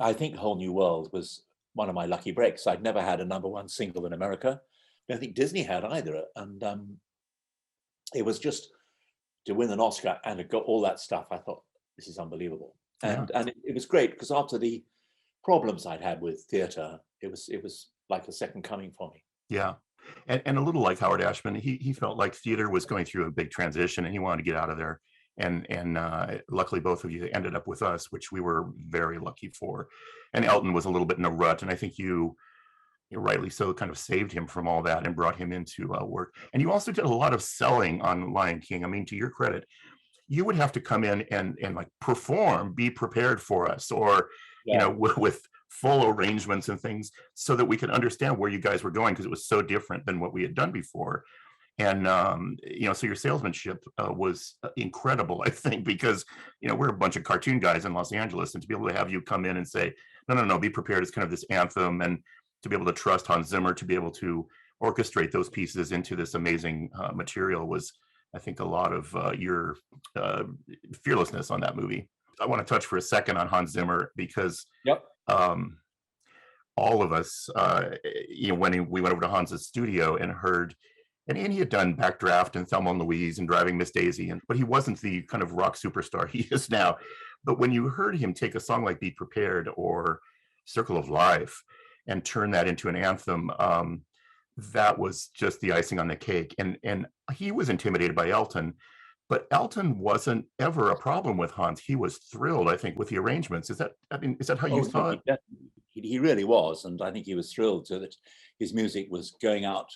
[SPEAKER 3] I think Whole New World was one of my lucky breaks. I'd never had a #1 single in America. I don't think Disney had either. And it was just to win an Oscar and it got all that stuff. I thought, this is unbelievable. And it was great because after the problems I'd had with theatre, it was like a second coming for me.
[SPEAKER 2] Yeah. And a little like Howard Ashman, he felt like theater was going through a big transition and he wanted to get out of there. And luckily both of you ended up with us, which we were very lucky for. And Elton was a little bit in a rut, and I think you rightly so kind of saved him from all that and brought him into work. And you also did a lot of selling on Lion King. I mean, to your credit, you would have to come in and like perform, be prepared for us, or with full arrangements and things so that we could understand where you guys were going, because it was so different than what we had done before. And so your salesmanship was incredible, I think, because we're a bunch of cartoon guys in Los Angeles, and to be able to have you come in and say, no, be prepared as kind of this anthem, and to be able to trust Hans Zimmer to be able to orchestrate those pieces into this amazing material was, I think, a lot of your fearlessness on that movie. I want to touch for a second on Hans Zimmer because all of us, when we went over to Hans's studio and heard, and he had done Backdraft and Thelma and Louise and Driving Miss Daisy, but he wasn't the kind of rock superstar he is now. But when you heard him take a song like Be Prepared or Circle of Life and turn that into an anthem, that was just the icing on the cake. And he was intimidated by Elton, but Elton wasn't ever a problem with Hans. He was thrilled, I think, with the arrangements. Is that how you saw it?
[SPEAKER 3] He really was. And I think he was thrilled that his music was going out,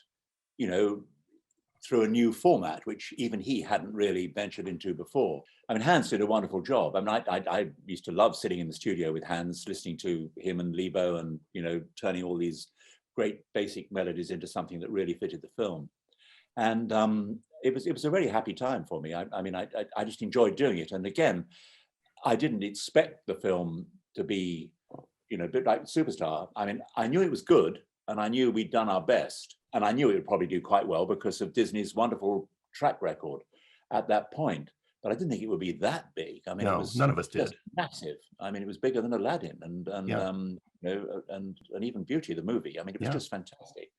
[SPEAKER 3] through a new format, which even he hadn't really ventured into before. I mean, Hans did a wonderful job. I mean, I used to love sitting in the studio with Hans, listening to him and Lebo, and turning all these great basic melodies into something that really fitted the film. And it was a very happy time for me. I just enjoyed doing it. And again, I didn't expect the film to be, a bit like Superstar. I mean, I knew it was good, and I knew we'd done our best. And I knew it would probably do quite well because of Disney's wonderful track record at that point. But I didn't think it would be that big. I mean,
[SPEAKER 2] no,
[SPEAKER 3] it was
[SPEAKER 2] none of us did.
[SPEAKER 3] Massive. I mean, it was bigger than Aladdin and even Beauty, the movie. I mean, it was just fantastic.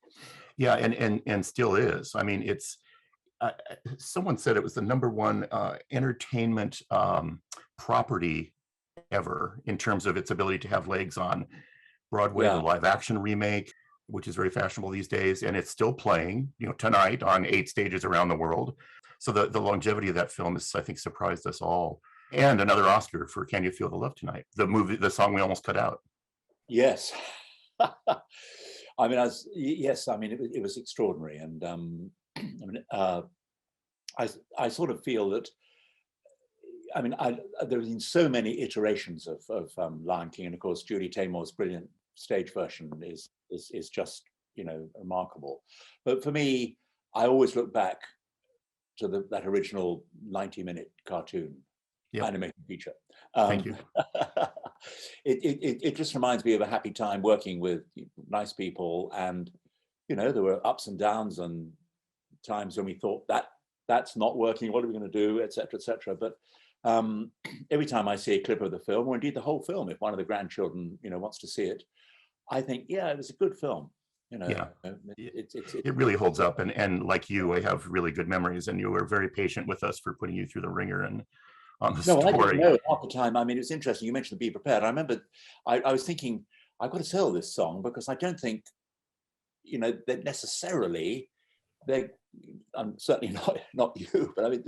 [SPEAKER 2] Yeah, and still is. I mean, it's someone said it was the #1 entertainment property ever in terms of its ability to have legs on Broadway, the live action remake, which is very fashionable these days, and it's still playing, tonight on 8 stages around the world. So the longevity of that film has, I think, surprised us all. And another Oscar for Can You Feel the Love Tonight, the song we almost cut out.
[SPEAKER 3] Yes. I mean, it was extraordinary. And I sort of feel that, there have been so many iterations of Lion King, and of course, Julie Taymor's brilliant stage version is just remarkable. But for me, I always look back to that original 90-minute cartoon animated feature.
[SPEAKER 2] Thank you.
[SPEAKER 3] It just reminds me of a happy time working with nice people, and there were ups and downs and times when we thought that's not working. What are we going to do, etc., etc. But every time I see a clip of the film, or indeed the whole film, if one of the grandchildren wants to see it, I think, it was a good film.
[SPEAKER 2] It really holds up. And like you, I have really good memories, and you were very patient with us for putting you through the ringer and on the story.
[SPEAKER 3] I didn't know half the time. I mean, it's interesting. You mentioned Be Prepared. I remember I was thinking, I've got to sell this song because I don't think, that necessarily I'm certainly not you, but I mean,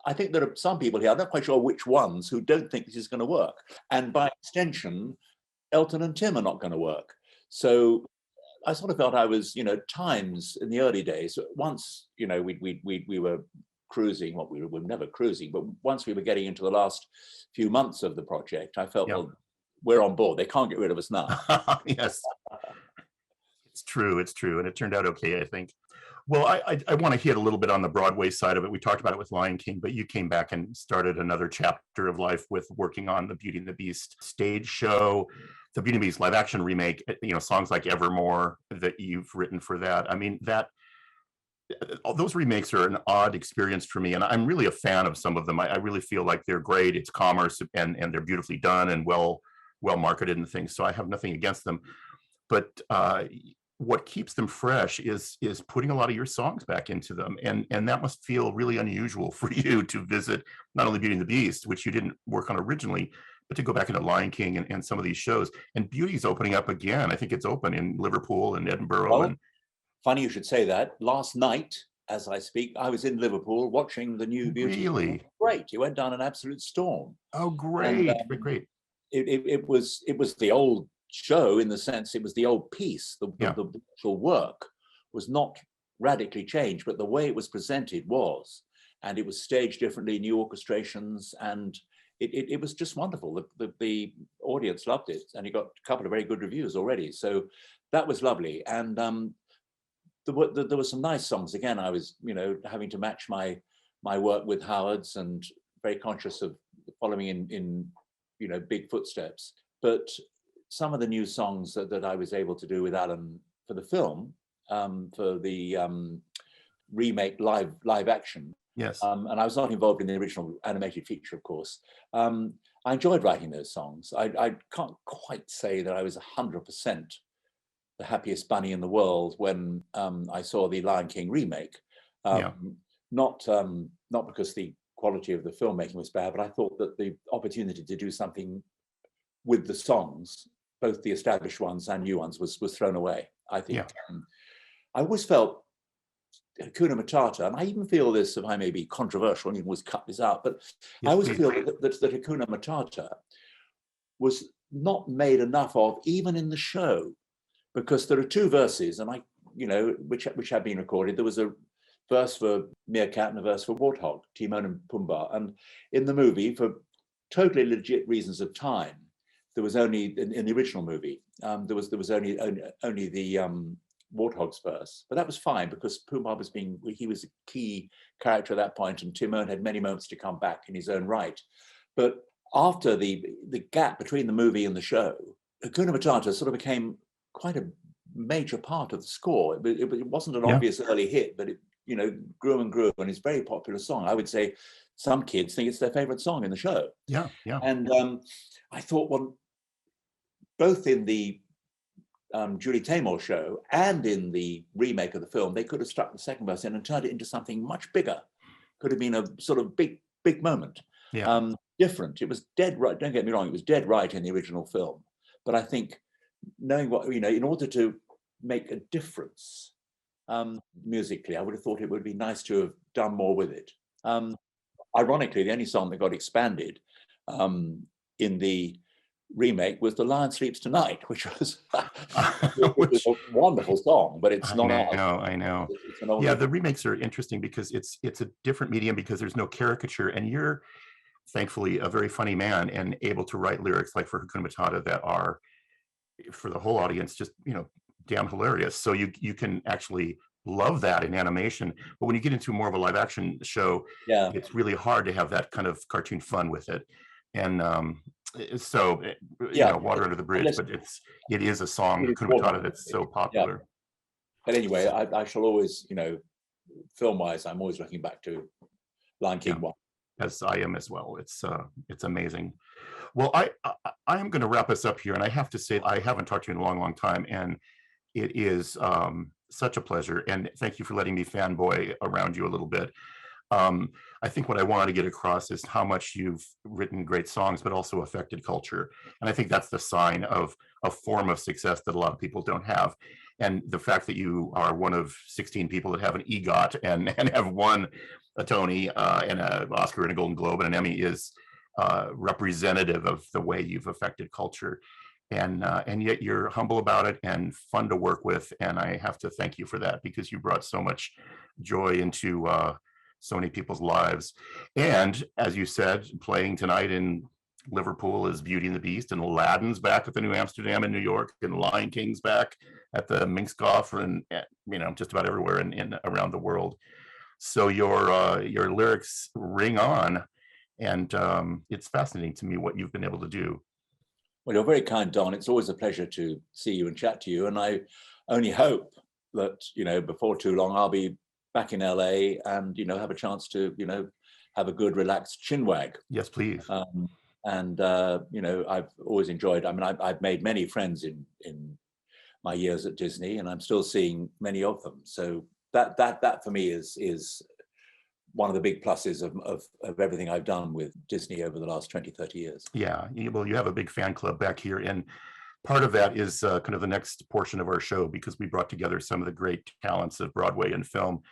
[SPEAKER 3] I think there are some people here, I'm not quite sure which ones, who don't think this is going to work. And by extension, Elton and Tim are not going to work. So I sort of felt I was, times in the early days, once, we were cruising, we were never cruising, but once we were getting into the last few months of the project, I felt, well, we're on board. They can't get rid of us now.
[SPEAKER 2] Yes. It's true. And it turned out okay, I think. Well, I want to hit a little bit on the Broadway side of it. We talked about it with Lion King, but you came back and started another chapter of life with working on the Beauty and the Beast stage show, the Beauty and the Beast live action remake, songs like Evermore that you've written for that. I mean, that those remakes are an odd experience for me, and I'm really a fan of some of them. I really feel like they're great. It's commerce, and they're beautifully done and well marketed and things. So I have nothing against them. But what keeps them fresh is putting a lot of your songs back into them, and that must feel really unusual for you to visit not only Beauty and the Beast, which you didn't work on originally, but to go back into Lion King and some of these shows. And Beauty's opening up again. I think it's open in Liverpool and Edinburgh.
[SPEAKER 3] Well,
[SPEAKER 2] And
[SPEAKER 3] funny you should say that. Last night, as I speak, I was in Liverpool watching the new Beauty.
[SPEAKER 2] really,
[SPEAKER 3] Great. You went down an absolute storm.
[SPEAKER 2] oh, great,
[SPEAKER 3] And,
[SPEAKER 2] great.
[SPEAKER 3] it was the old show, in the sense it was the old piece. The actual work was not radically changed, but the way it was presented was, and it was staged differently, new orchestrations, and it was just wonderful. The audience loved it, and it got a couple of very good reviews already. So that was lovely. And there were some nice songs. Again, I was, having to match my work with Howard's, and very conscious of following in big footsteps. But some of the new songs that I was able to do with Alan for the film, for the remake live action.
[SPEAKER 2] Yes.
[SPEAKER 3] And I was not involved in the original animated feature, of course. I enjoyed writing those songs. I can't quite say that I was 100% the happiest bunny in the world when I saw the Lion King remake. Not because the quality of the filmmaking was bad, but I thought that the opportunity to do something with the songs, both the established ones and new ones, was thrown away, I think. I always felt Hakuna Matata, and I even feel this, if I may be controversial, and you can always cut this out, but I always feel that Hakuna Matata was not made enough of, even in the show, because there are two verses, and which had been recorded. There was a verse for Meerkat and a verse for Warthog, Timon and Pumbaa, and in the movie, for totally legit reasons of time, there was only in the original movie, there was only the Warthog's verse, but that was fine, because Pumbaa he was a key character at that point, and Timon had many moments to come back in his own right. But after the gap between the movie and the show, Hakuna Matata sort of became quite a major part of the score. It wasn't an obvious early hit, but it grew and grew, and it's a very popular song. I would say some kids think it's their favorite song in the show. And I thought, well, both in the Julie Taymor show and in the remake of the film, they could have stuck the second verse in and turned it into something much bigger. Could have been a sort of big moment. Different. It was dead right. Don't get me wrong. It was dead right in the original film. But I think knowing what, in order to make a difference musically, I would have thought it would be nice to have done more with it. Ironically, the only song that got expanded in the remake was The Lion Sleeps Tonight, which was, was a wonderful song, but it's not.
[SPEAKER 2] I know. The remakes are interesting because it's a different medium, because there's no caricature, and you're thankfully a very funny man and able to write lyrics like for Hakuna Matata that are, for the whole audience, just damn hilarious. So you can actually love that in animation, but when you get into more of a live action show, it's really hard to have that kind of cartoon fun with it. And so water under the bridge, but it is a song, Hakuna Matata, that's so popular.
[SPEAKER 3] But anyway, I shall always, film wise, I'm always looking back to Lion King 1.
[SPEAKER 2] As I am as well. It's amazing. Well, I am going to wrap us up here, and I have to say I haven't talked to you in a long time, and it is such a pleasure. And thank you for letting me fanboy around you a little bit. I think what I wanted to get across is how much you've written great songs, but also affected culture. And I think that's the sign of a form of success that a lot of people don't have. And the fact that you are one of 16 people that have an EGOT and have won a Tony and an Oscar and a Golden Globe and an Emmy is representative of the way you've affected culture. And yet you're humble about it and fun to work with. And I have to thank you for that, because you brought so much joy into so many people's lives. And as you said, playing tonight in Liverpool is Beauty and the Beast, and Aladdin's back at the New Amsterdam in New York, and Lion King's back at the Minskoff, and just about everywhere in around the world. So your lyrics ring on, and it's fascinating to me what you've been able to do.
[SPEAKER 3] Well, you're very kind, Don. It's always a pleasure to see you and chat to you, and I only hope that before too long I'll be back in LA and, have a chance to, have a good relaxed chinwag.
[SPEAKER 2] Yes, please.
[SPEAKER 3] I've always enjoyed, I've made many friends in my years at Disney, and I'm still seeing many of them. So that for me is one of the big pluses of everything I've done with Disney over the last 20, 30 years.
[SPEAKER 2] Yeah, well, you have a big fan club back here, and part of that is kind of the next portion of our show, because we brought together some of the great talents of Broadway and film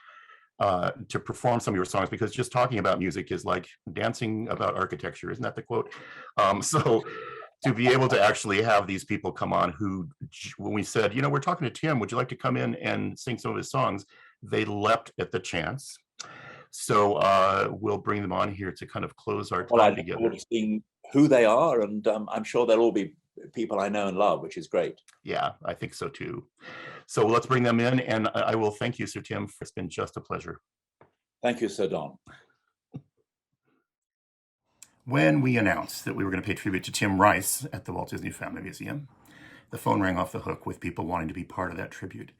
[SPEAKER 2] to perform some of your songs, because just talking about music is like dancing about architecture. Isn't that the quote? So to be able to actually have these people come on who, when we said, we're talking to Tim, would you like to come in and sing some of his songs? They leapt at the chance. So we'll bring them on here to kind of close our time together.
[SPEAKER 3] Well, I look forward to seeing who they are, and I'm sure they'll all be people I know and love, which is great.
[SPEAKER 2] Yeah, I think so too. So let's bring them in, and I will thank you, Sir Tim. It's been just a pleasure.
[SPEAKER 3] Thank you, Sir Don.
[SPEAKER 2] When we announced that we were going to pay tribute to Tim Rice at the Walt Disney Family Museum, the phone rang off the hook with people wanting to be part of that tribute.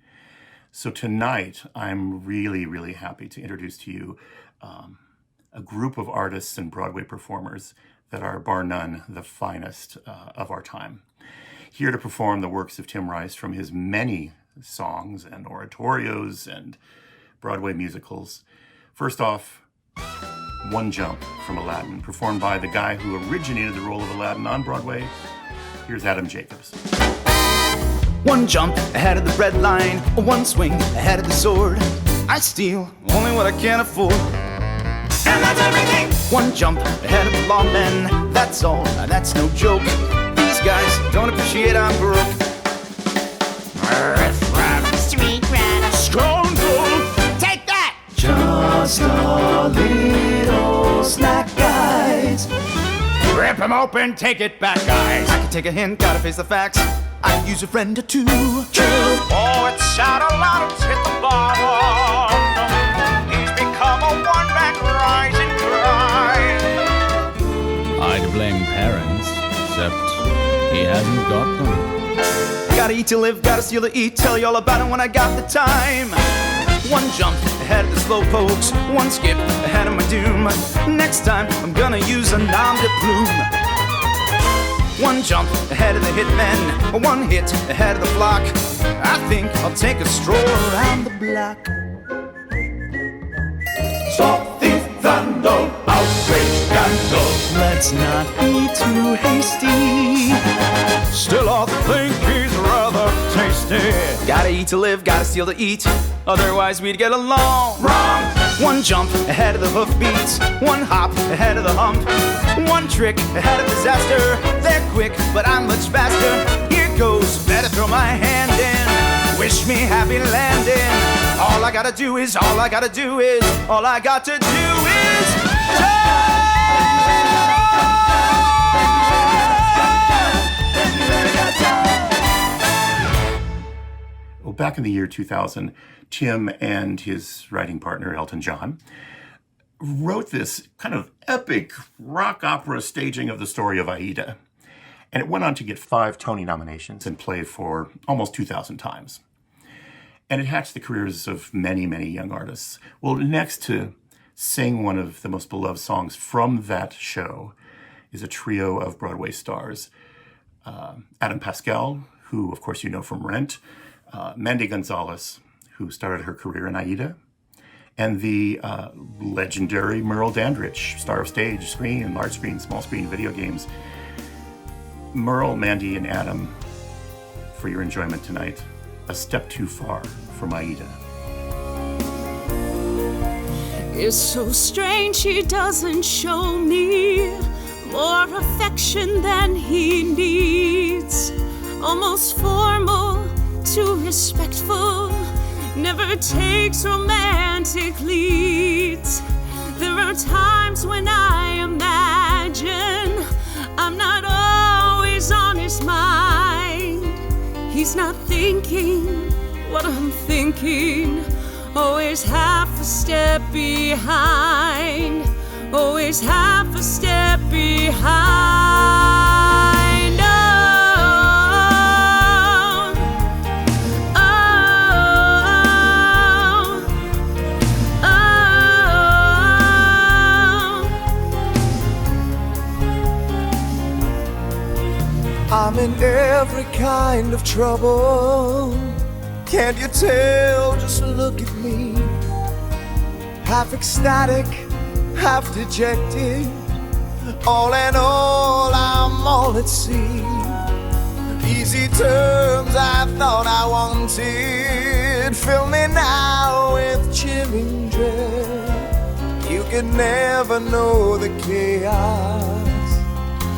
[SPEAKER 2] So tonight, I'm really, really happy to introduce to you a group of artists and Broadway performers that are, bar none, the finest of our time. Here to perform the works of Tim Rice from his many songs and oratorios and Broadway musicals. First off, One Jump from Aladdin, performed by the guy who originated the role of Aladdin on Broadway. Here's Adam Jacobs.
[SPEAKER 4] One jump ahead of the red line, one swing ahead of the sword. I steal only what I can afford, and that's everything. One jump ahead of the lawmen, that's all, that's no joke. These guys don't appreciate I'm broke.
[SPEAKER 5] Street rat,
[SPEAKER 4] Scoundrel,
[SPEAKER 5] take that!
[SPEAKER 4] just a little snack, guys. Rip 'em open, take it back, guys. I can take a hint, gotta face the facts. I could use a friend or two. True. Oh, it's out a lot, it's hit the bottom. He's become a one-man rise and grind.
[SPEAKER 6] I'd blame parents, except he hasn't got them.
[SPEAKER 4] Gotta eat to live, gotta steal to eat. Tell you all about it when I got the time. One jump ahead of the slow pokes, one skip ahead of my doom. Next time I'm gonna use a nom de plume. One jump ahead of the hitmen, one hit ahead of the flock. I think I'll take a stroll around the block. Stop, thief, vandal, outrage, scandal. Let's not be too hasty. Still, I think he's rather tasty. Gotta eat to live, gotta steal to eat. Otherwise we'd get along. Wrong. One jump ahead of the hoofbeats, one hop ahead of the hump, one trick ahead of disaster. They're quick, but I'm much faster. Here goes, better throw my hand in. Wish me happy landing. All I gotta do is, all I got to do is
[SPEAKER 2] Well, back in the year 2000, Tim and his writing partner, Elton John, wrote this kind of epic rock opera staging of the story of Aida. And it went on to get 5 Tony nominations and play for almost 2,000 times. And it hatched the careers of many, many young artists. Well, next to sing one of the most beloved songs from that show is a trio of Broadway stars. Adam Pascal, who, of course, you know from Rent, Mandy Gonzalez, who started her career in Aida, and the legendary Merle Dandridge, star of stage, screen, large screen, small screen, video games. Merle, Mandy, and Adam, for your enjoyment tonight, A Step Too Far from Aida.
[SPEAKER 7] It's so strange he doesn't show me more affection than he needs. Almost formal, too respectful, never takes romantic leads. There are times when I imagine I'm not always on his mind. He's not thinking what I'm thinking, always half a step behind, always half a step behind.
[SPEAKER 4] in every kind of trouble. Can't you tell? Just look at me. Half ecstatic, half dejected. All in all, I'm all at sea. Easy terms I thought I wanted fill me now with chilling dread. You could never know the chaos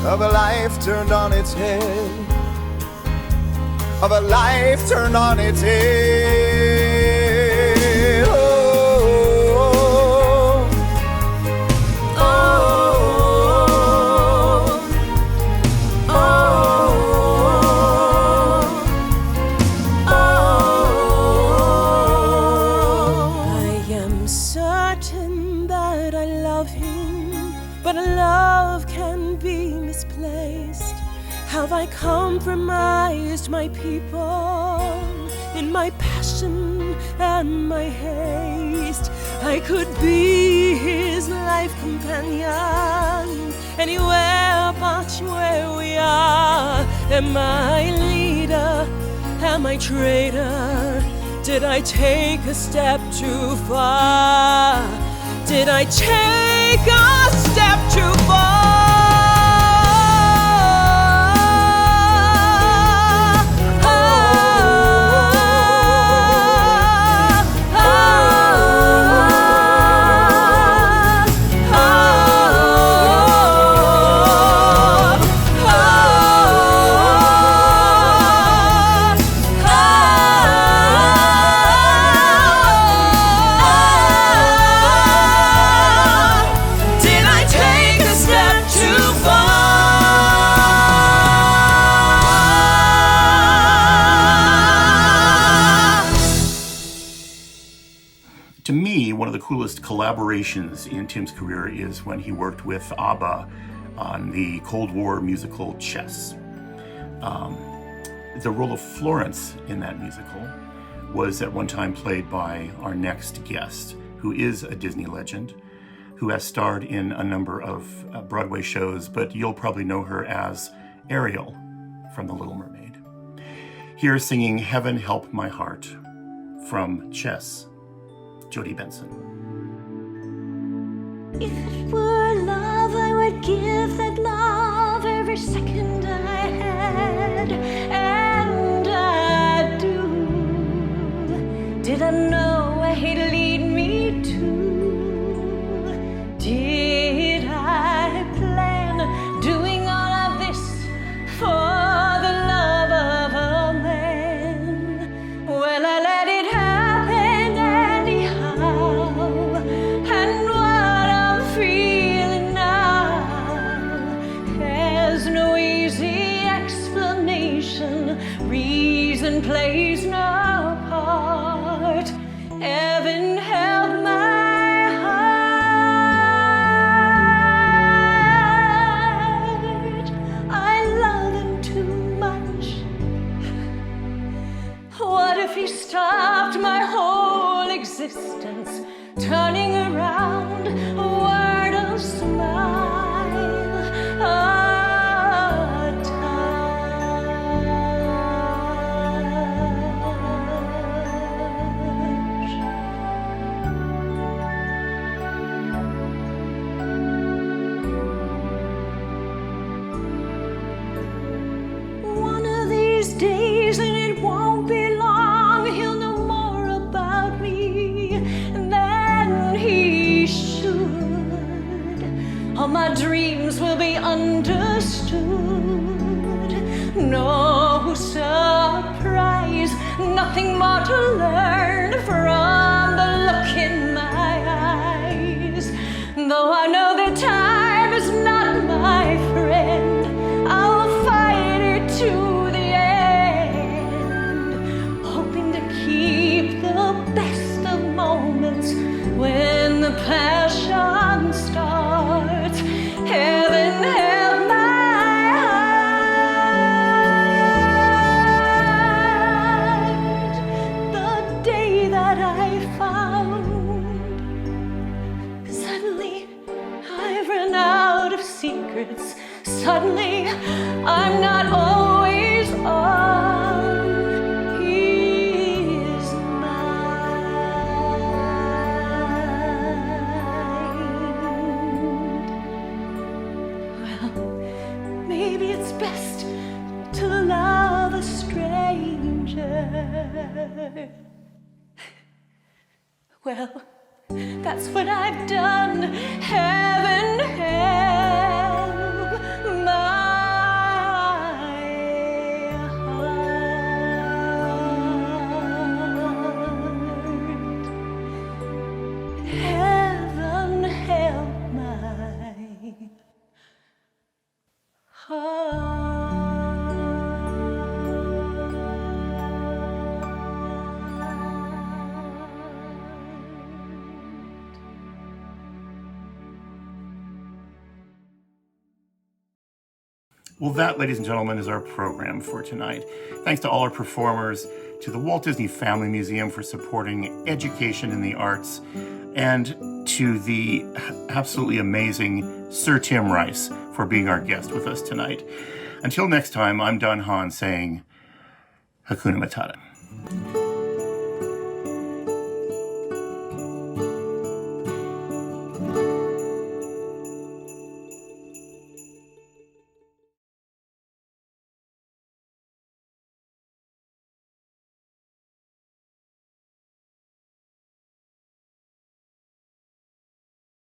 [SPEAKER 4] of a life turned on its head. Of a life turned on its head.
[SPEAKER 7] Have I compromised my people in my passion and my haste? I could be his life companion anywhere but where we are. Am I leader? Am I traitor? Did I take a step too far? Did I take a step too far?
[SPEAKER 2] To me, one of the coolest collaborations in Tim's career is when he worked with ABBA on the Cold War musical Chess. The role of Florence in that musical was at one time played by our next guest, who is a Disney legend, who has starred in a number of Broadway shows, but you'll probably know her as Ariel from The Little Mermaid. Here singing Heaven Help My Heart from Chess, Jodi Benson.
[SPEAKER 8] If it were love, I would give that love every second I had, and I do. Did I know where he'd lead me to? Did I plan doing all of this for the love of a man? Well, I let it happen anyhow, and what I'm feeling now has no easy explanation. Reason plays no part. Heaven help my heart. I love him too much. What if he stopped my whole existence, turning around a word of smile, a One of these days, and it won't be long, he'll know more about me than he should. All my dreams will be understood. No surprise, nothing more to learn from the look in my eyes. Though I know that time is not my friend, I'll fight it to the end, hoping to keep the best of moments when the passion starts. Heaven help my heart. The day that I found, suddenly I've run out of secrets. Suddenly I'm not always on his mind. Well, maybe it's best to love a stranger. Well, that's what I've done. Heaven help my heart. Heaven help my heart.
[SPEAKER 2] Well, that, ladies and gentlemen, is our program for tonight. Thanks to all our performers, to the Walt Disney Family Museum for supporting education in the arts, and to the absolutely amazing Sir Tim Rice for being our guest with us tonight. Until next time, I'm Don Hahn saying Hakuna Matata.